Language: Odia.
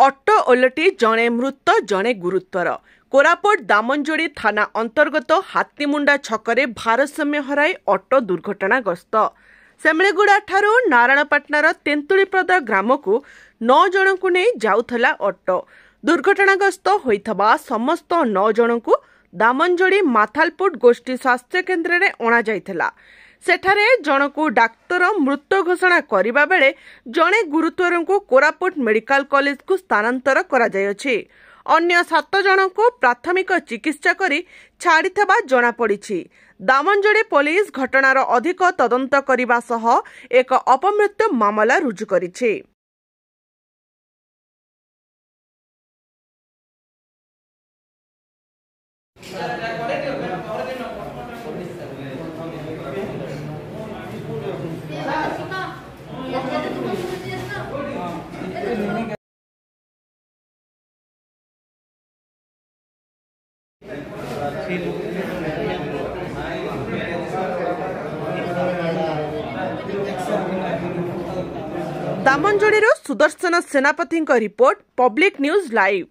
ଅଟୋ ଓଲଟି ଜଣେ ମୃତ ଜଣେ ଗୁରୁତର। କୋରାପୁଟ ଦାମନଯୋଡ଼ି ଥାନା ଅନ୍ତର୍ଗତ ହାତୀମୁଣ୍ଡା ଛକରେ ଭାରସାମ୍ୟ ହରାଇ ଅଟୋ ଦୁର୍ଘଟଣାଗ୍ରସ୍ତ। ସେମିଳିଗୁଡ଼ାଠାରୁ ନାରାୟଣପାଟଣାର ତେନ୍ତୁଳିପ୍ରଦା ଗ୍ରାମକୁ 9 ଜଣଙ୍କୁ ନେଇ ଯାଉଥିଲା ଅଟୋ। ଦୁର୍ଘଟଣାଗ୍ରସ୍ତ ହୋଇଥିବା ସମସ୍ତ 9 ଜଣଙ୍କୁ ଦାମନଯୋଡ଼ି ମାଥାଲପୁଟ ଗୋଷ୍ଠୀ ସ୍ୱାସ୍ଥ୍ୟ କେନ୍ଦ୍ରରେ ଅଣାଯାଇଥିଲା। ସେଠାରେ ଜଣକୁ ଡାକ୍ତର ମୃତ ଘୋଷଣା କରିବା ବେଳେ ଜଣେ ଗୁରୁତରଙ୍କୁ କୋରାପୁଟ ମେଡିକାଲ କଲେଜକୁ ସ୍ଥାନାନ୍ତର କରାଯାଇଅଛି। ଅନ୍ୟ 7 ଜଣଙ୍କୁ ପ୍ରାଥମିକ ଚିକିତ୍ସା କରି ଛାଡ଼ିଥିବା ଜଣାପଡ଼ିଛି। ଦାମନଯୋଡ଼ି ପୋଲିସ ଘଟଣାର ଅଧିକ ତଦନ୍ତ କରିବା ସହ ଏକ ଅପମୃତ୍ୟୁ ମାମଲା ରୁଜୁ କରିଛି। ଦାମନଯୋଡ଼ିରୁ ସୁଦର୍ଶନ ସେନାପତିଙ୍କ ରିପୋର୍ଟ, ପବ୍ଲିକ ନ୍ୟୁଜ ଲାଇଭ।